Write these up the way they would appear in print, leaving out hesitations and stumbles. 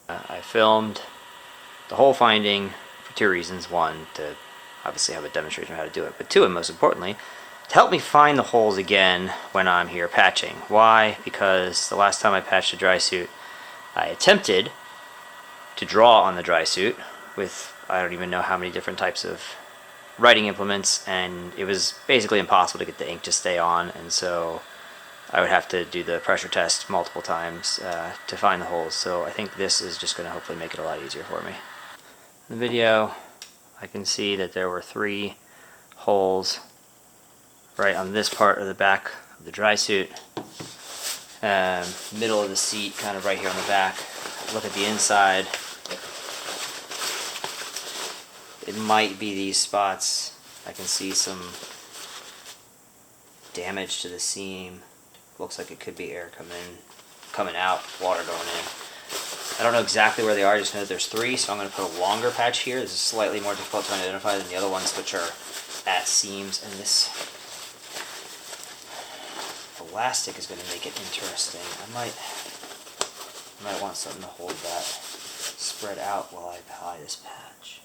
I filmed the whole finding for two reasons. One, to obviously have a demonstration of how to do it, but two, and most importantly, to help me find the holes again when I'm here patching. Why? Because the last time I patched a dry suit, I attempted to draw on the dry suit with I don't even know how many different types of writing implements, and it was basically impossible to get the ink to stay on, and so I would have to do the pressure test multiple times to find the holes. So I think this is just going to hopefully make it a lot easier for me. In the video, I can see that there were 3 holes right on this part of the back of the dry suit, middle of the seat, kind of right here on the back. Look at the inside. It might be these spots. I can see some damage to the seam. Looks like it could be air coming out, water going in. I don't know exactly where they are, I just know that there's 3, so I'm going to put a longer patch here. This is slightly more difficult to identify than the other ones, which are at seams, and this elastic is going to make it interesting. I might want something to hold that spread out while I apply this patch.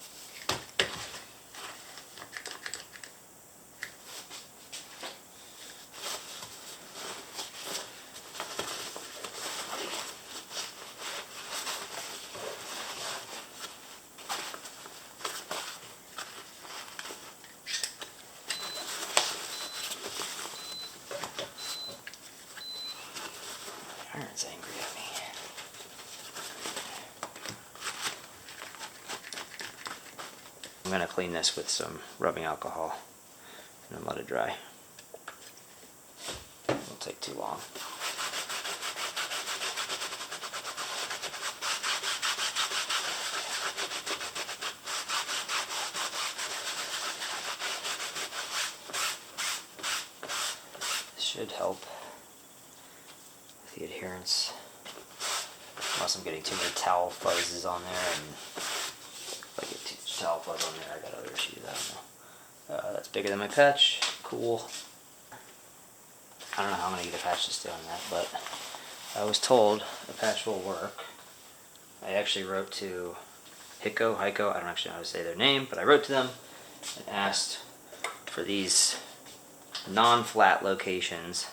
Iron's angry at me. I'm going to clean this with some rubbing alcohol and then let it dry. It won't take too long. This should help the adherence, unless I'm getting too many towel fuzzes on there, and if I get too much towel fuzz on there I got other issues, I don't know. That's bigger than my patch, cool. I don't know how I'm going to get a patch to stay on that, but I was told a patch will work. I actually wrote to HIko, I don't actually know how to say their name, but I wrote to them and asked for these non-flat locations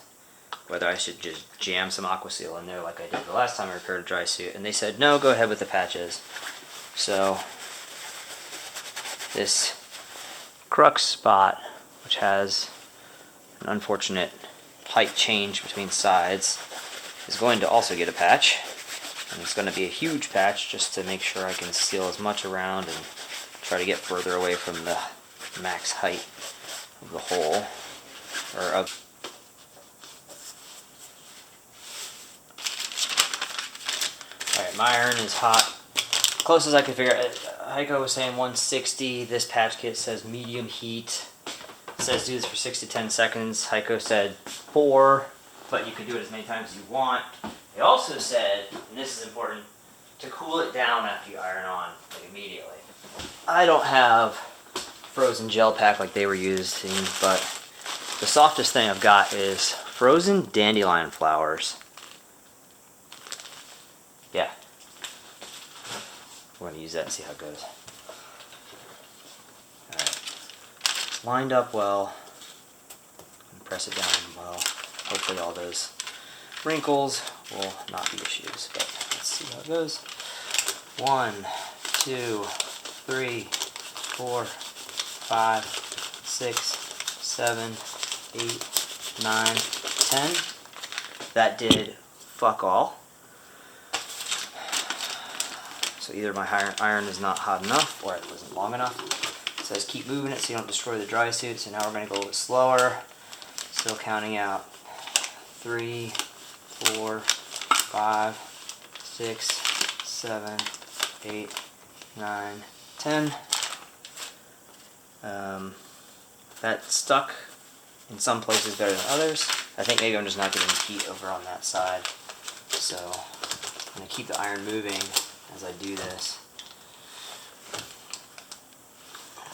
whether I should just jam some Aquaseal in there like I did the last time I repaired a dry suit, and they said no, go ahead with the patches. So this crux spot, which has an unfortunate height change between sides, is going to also get a patch, and it's going to be a huge patch just to make sure I can seal as much around and try to get further away from the max height of the hole, or of Alright, my iron is hot. Close as I could figure out. HIko was saying 160. This patch kit says medium heat. It says do this for 6 to 10 seconds. HIko said 4, but you can do it as many times as you want. They also said, and this is important, to cool it down after you iron on, like immediately. I don't have frozen gel pack like they were using, but the softest thing I've got is frozen dandelion flowers. Yeah. We're going to use that and see how it goes. Alright. It's lined up well. Press it down well. Hopefully all those wrinkles will not be issues, but let's see how it goes. 1, 2, 3, 4, 5, 6, 7, 8, 9, 10. That did fuck all. So either my iron is not hot enough or it wasn't long enough. It says keep moving it so you don't destroy the dry suit. So now we're going to go a little bit slower. Still counting out 3, 4, 5, 6, 7, 8, 9, 10. That stuck in some places better than others. I think maybe I'm just not getting heat over on that side. So I'm going to keep the iron moving as I do this.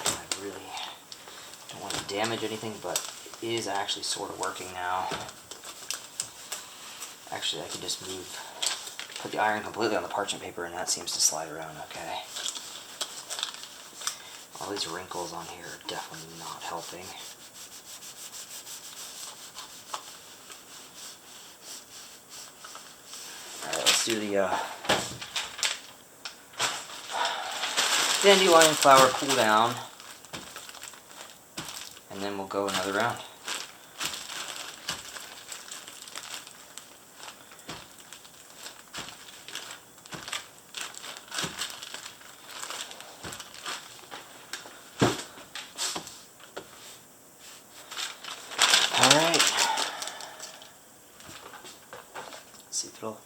I really don't want to damage anything, but it is actually sort of working now. Actually, I can just move Put the iron completely on the parchment paper and that seems to slide around okay. All these wrinkles on here are definitely not helping. Alright, let's do the dandelion flower cool down, and then we'll go another round. Alright. Let's see if it'll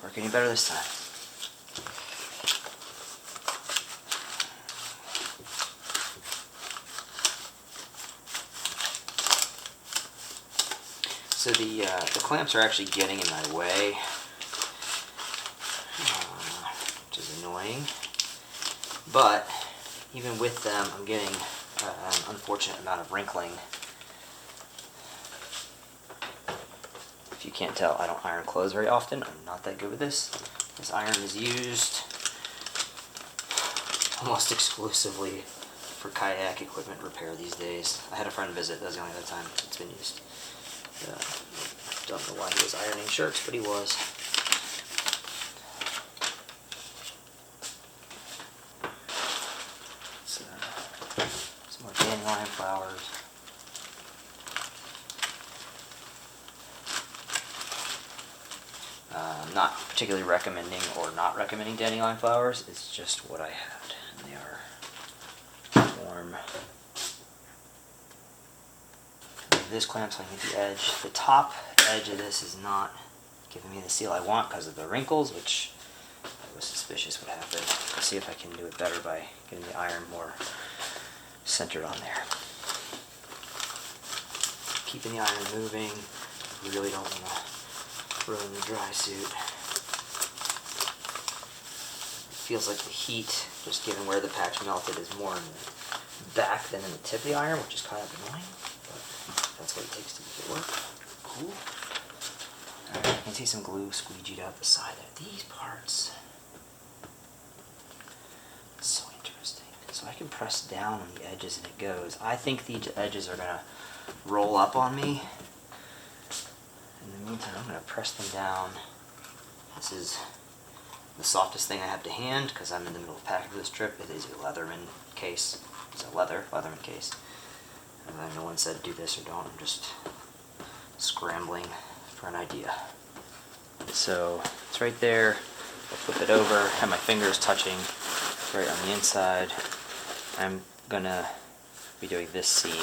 work any better this time. So the clamps are actually getting in my way, which is annoying. But even with them, I'm getting an unfortunate amount of wrinkling. If you can't tell, I don't iron clothes very often. I'm not that good with this. This iron is used almost exclusively for kayak equipment repair these days. I had a friend visit. That was the only other time it's been used. Don't know why he was ironing shirts, but he was. So, some more dandelion flowers. I'm not particularly recommending or not recommending dandelion flowers. It's just what I had, and they are warm. This clamps on the edge. The top edge of this is not giving me the seal I want because of the wrinkles, which I was suspicious would happen. Let's see if I can do it better by getting the iron more centered on there. Keeping the iron moving. You really don't want to ruin the dry suit. It feels like the heat, just given where the patch melted, is more in the back than in the tip of the iron, which is kind of annoying. That's what it takes to make it work. Cool. Alright, you can see some glue squeegeed out the side there. These parts. It's so interesting. So I can press down on the edges and it goes. I think the edges are going to roll up on me. In the meantime, I'm going to press them down. This is the softest thing I have to hand because I'm in the middle of packing for this trip. It is a Leatherman case. It's a Leatherman case. No one said do this or don't. I'm just scrambling for an idea. So it's right there. I'll flip it over. Have my fingers touching right on the inside. I'm gonna be doing this seam.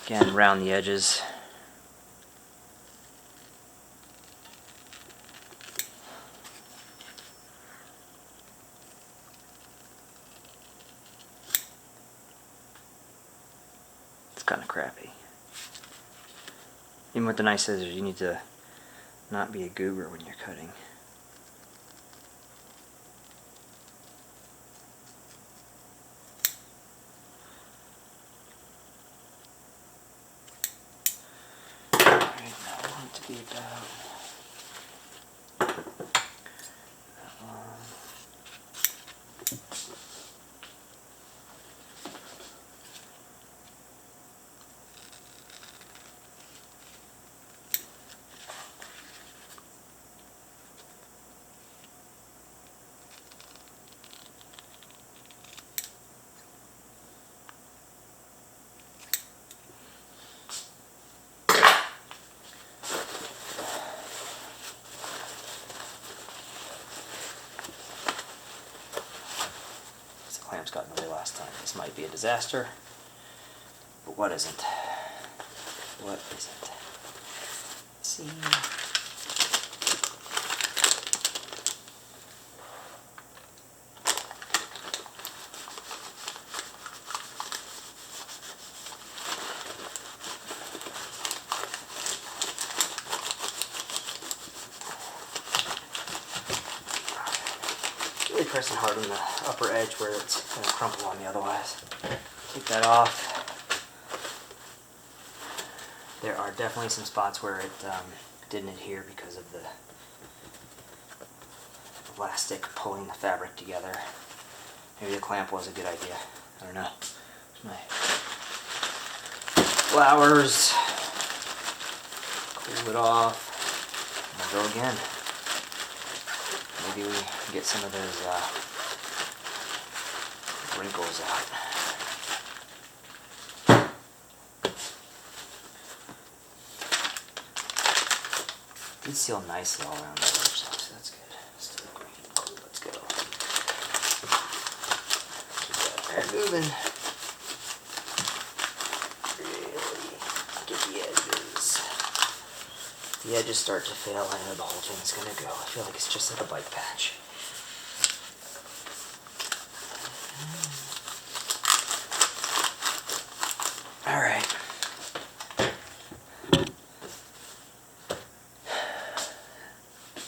Again, round the edges. Kind of crappy. Even with the nice scissors, you need to not be a goober when you're cutting. Alright, now I want it to be about that long. Clamps got in the way last time. This might be a disaster, but what isn't? What isn't? Let's see. Really pressing hard on the upper edge where it's going to crumple on me otherwise. Take that off. There are definitely some spots where it didn't adhere because of the elastic pulling the fabric together. Maybe the clamp was a good idea. I don't know. There's my flowers. Cool it off. And I'll go again. Maybe we get some of those wrinkles out. Did seal nicely all around the edge, so that's good. Still green. Cool, let's go. Keep that there moving. Really get the edges. If the edges start to fail, I know the whole thing's gonna go. I feel like it's just like a bike patch. Alright.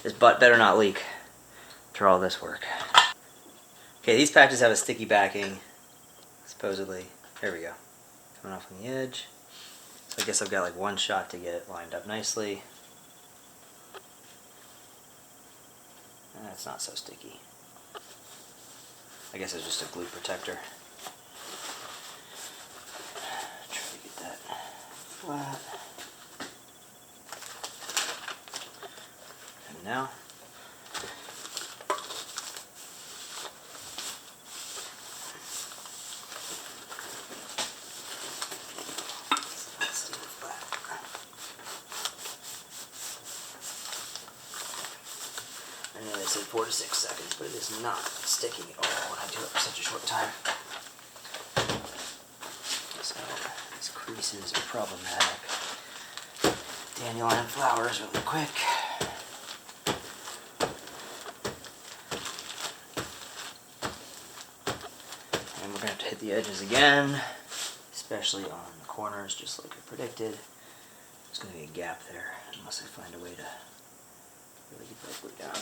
This butt better not leak after all this work. Okay, these patches have a sticky backing, supposedly. There we go. Coming off on the edge. So I guess I've got like one shot to get it lined up nicely. That's not so sticky. I guess it's just a glue protector. Try to get that flat. And now, I know they said 4 to 6 seconds, but it is not sticking at all when I do it for such a short time. So these creases are problematic. Dandelion flowers really quick. And we're going to have to hit the edges again, especially on the corners, just like I predicted. There's going to be a gap there unless I find a way to really get that glue down.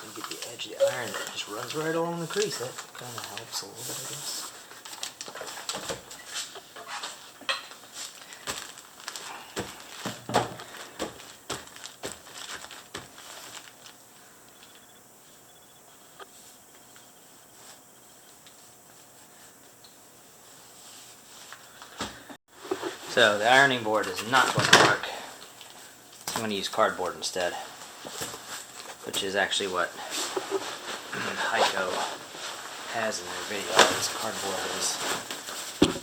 And get the edge of the iron that just runs right along the crease. That kind of helps a little bit, I guess. So the ironing board is not going to work. I'm going to use cardboard instead, which is actually what HIko has in their video. This cardboard is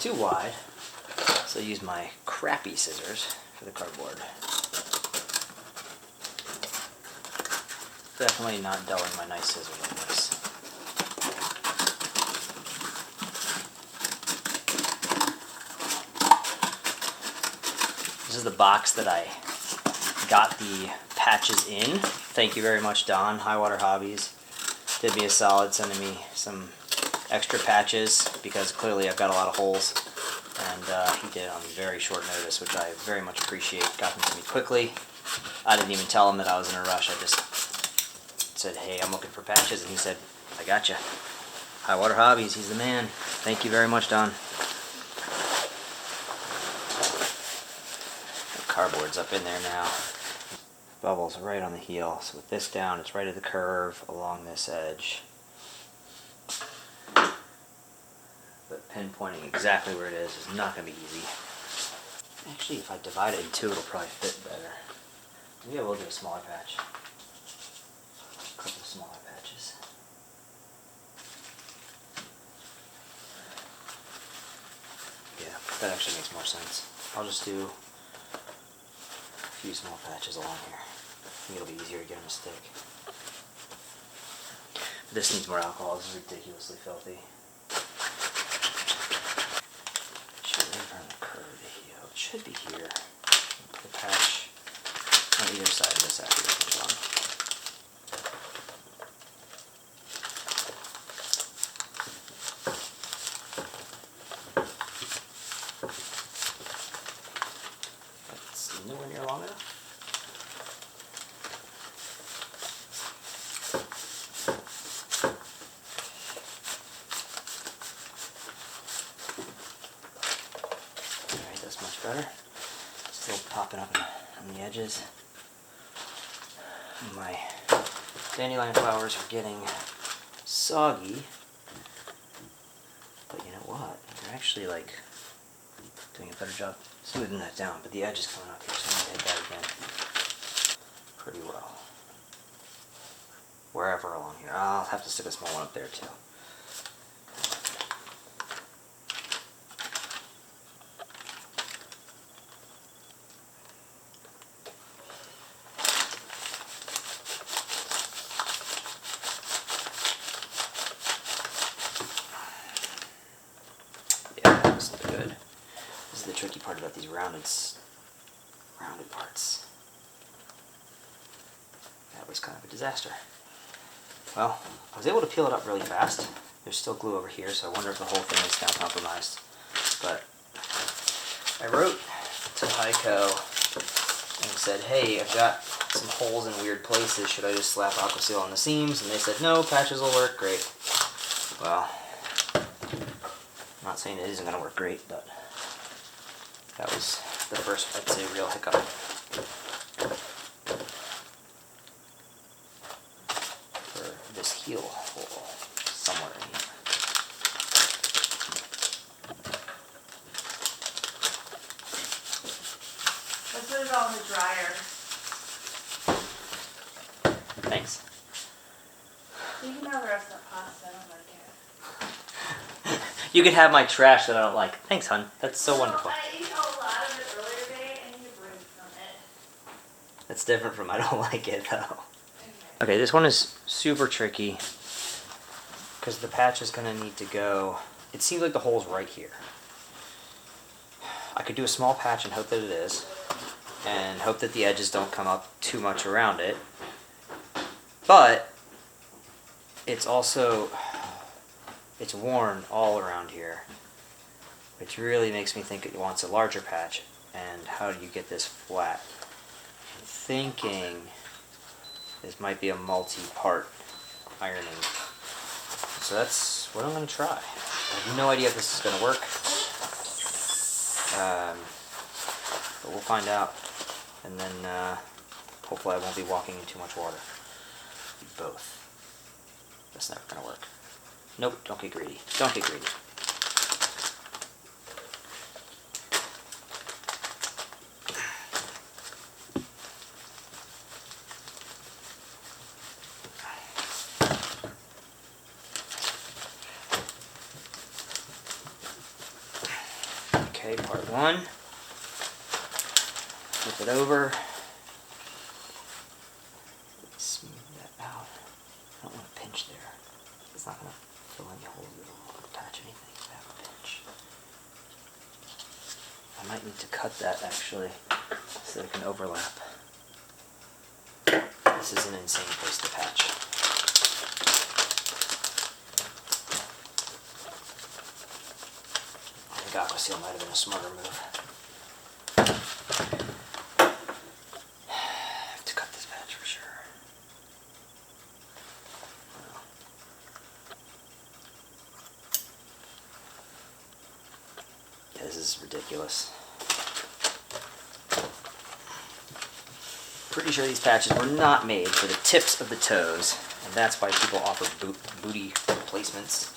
too wide, so I use my crappy scissors for the cardboard. Definitely not dulling my nice scissors like this. This is the box that I got the patches in. Thank you very much, Don, Whitewater Hobbies. Did me a solid sending me some extra patches because clearly I've got a lot of holes. And he did it on very short notice, which I very much appreciate. Got them to me quickly. I didn't even tell him that I was in a rush. I just said, hey, I'm looking for patches. And he said, I got you. Whitewater Hobbies, he's the man. Thank you very much, Don. Cardboard's up in there now. Bubbles right on the heel. So with this down, it's right at the curve along this edge. But pinpointing exactly where it is not going to be easy. Actually, if I divide it in two, it'll probably fit better. Maybe I will do a smaller patch. A couple of smaller patches. Yeah, that actually makes more sense. I'll just do a few small patches along here. I think it'll be easier to get them to stick. This needs more alcohol. This is ridiculously filthy. It should be on the curve of the heel. It should be here. Put the patch on either side of this after this one's on. better. Still popping up on the edges. My dandelion flowers are getting soggy. But you know what? They're actually like doing a better job smoothing that down. But the edge is coming up here, so I'm going to hit that again pretty well. Wherever along here. I'll have to stick a small one up there too. The tricky part about these rounded parts. That was kind of a disaster. Well, I was able to peel it up really fast. There's still glue over here, so I wonder if the whole thing is now compromised. But I wrote to HIko and said, hey, I've got some holes in weird places. Should I just slap Aquaseal on the seams? And they said, no, patches will work great. Well, I'm not saying it isn't going to work great, but that was the first, I'd say, real hiccup. For this heel hole somewhere in here. Let's put it all in the dryer. Thanks. You can have the rest of the pasta, I don't like it. You can have my trash that I don't like. Thanks, hon. That's so wonderful. I ate a lot of it earlier today and you bring from it. That's different from I don't like it, though. Okay, this one is super tricky because the patch is going to need to go. It seems like the hole's right here. I could do a small patch and hope that it is, and hope that the edges don't come up too much around it. But it's also, it's worn all around here, which really makes me think it wants a larger patch. And how do you get this flat? I'm thinking this might be a multi-part ironing. So that's what I'm going to try. I have no idea if this is going to work, but we'll find out. And then hopefully I won't be walking in too much water. Both. That's never going to work. Nope, don't get greedy. Don't get greedy. Okay, part one. Flip it over. Smooth that out. I don't want to pinch there. It's not going to fill any holes. It'll attach anything if I have a pinch. I might need to cut that actually so that it can overlap. This is an insane place to patch. I think Aquaseal might have been a smarter move. I have to cut this patch for sure. Yeah, this is ridiculous. Pretty sure these patches were not made for the tips of the toes, and that's why people offer booty replacements.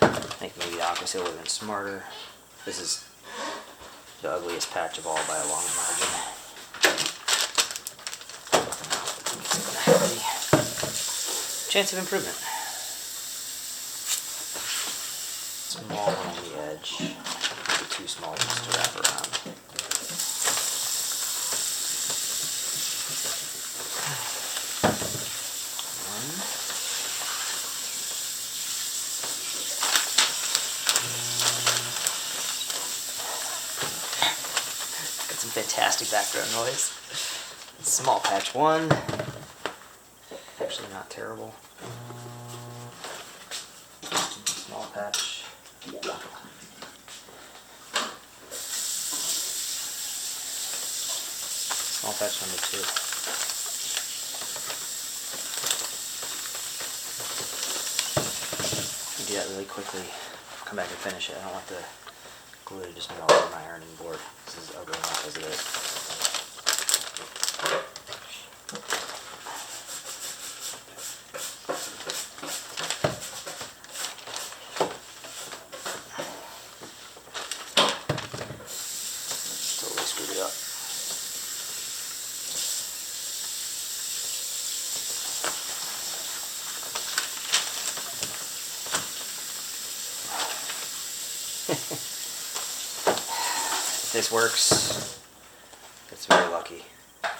I think maybe the Aquaseal would have been smarter. This is the ugliest patch of all by a long margin. Chance of improvement. Small one on the edge. Maybe too small just to wrap around. Got some fantastic background noise. Small patch one. Actually not terrible. Small patch. Small patch number two. Do that really quickly. Come back and finish it. I don't want the glue just melted my ironing board. This is ugly enough as it is. Totally screwed it up. If this works, it's very lucky. I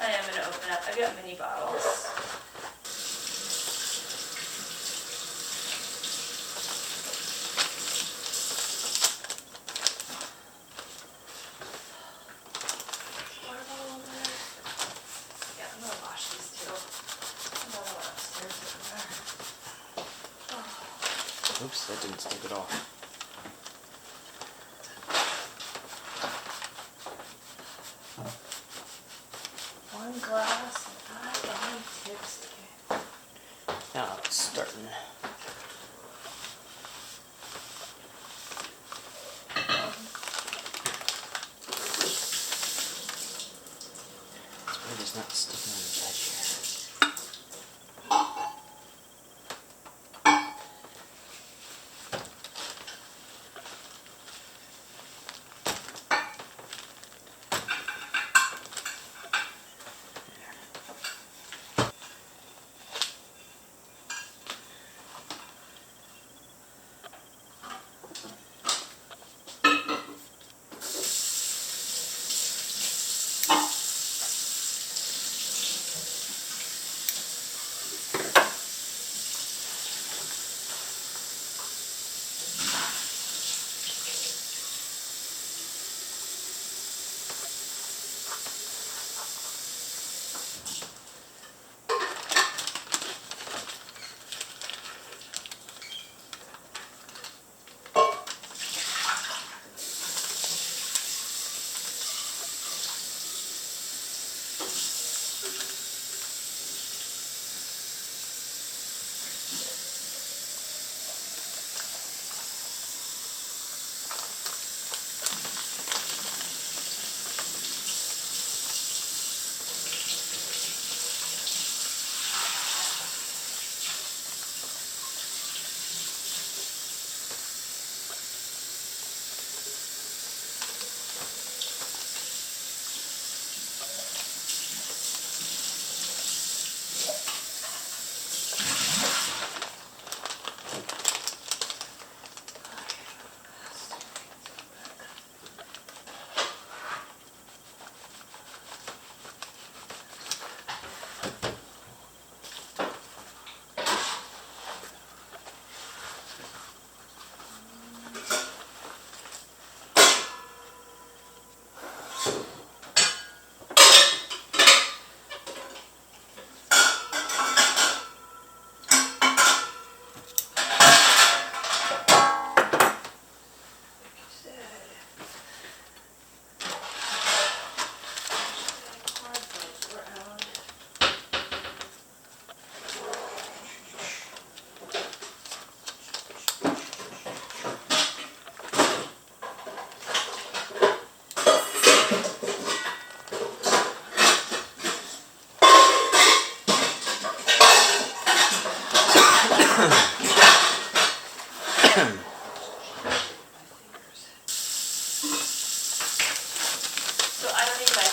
am gonna open up. I've got mini bottles. Water bottle over there. Yeah, I'm gonna wash these too. Another one upstairs somewhere. Oh. Oops, that didn't stick at all. One glass and I'm tipsy. Now it's starting. It's weird it's not sticking on the edge here.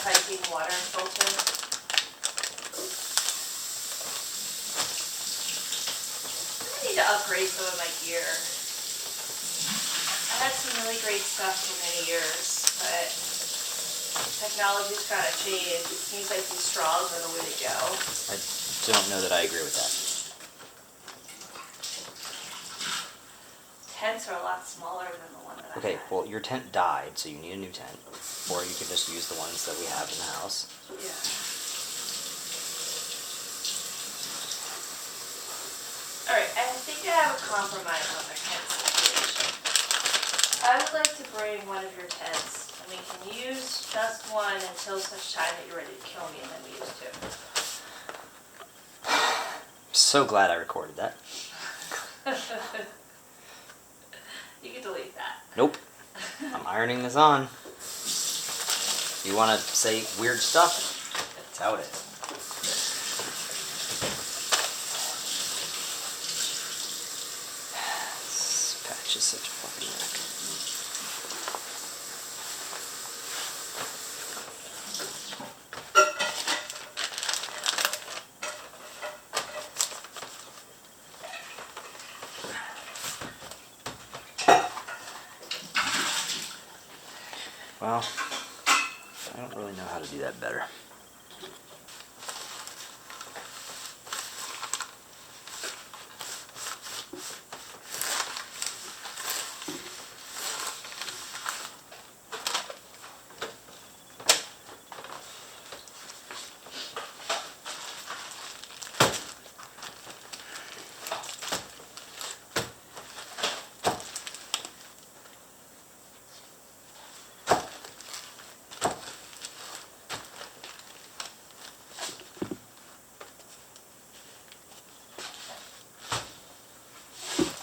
hiking water filter. I need to upgrade some of my gear. I had some really great stuff for many years, but technology's kind of changed. It seems like these straws are the way to go. I don't know that I agree with that. Tents are a lot smaller than the one that I Okay, had. well, your tent died, so you need a new tent. Or you can just use the ones that we have in the house. Yeah. Alright, I think I have a compromise on the tent situation. I would like to bring one of your tents, and we can use just one until such time that you're ready to kill me, and then we use two. So glad I recorded that. You can delete that. Nope. I'm ironing this on. If you want to say weird stuff, that's how it is. This patch is such a fucking wreck. Well, I don't really know how to do that better.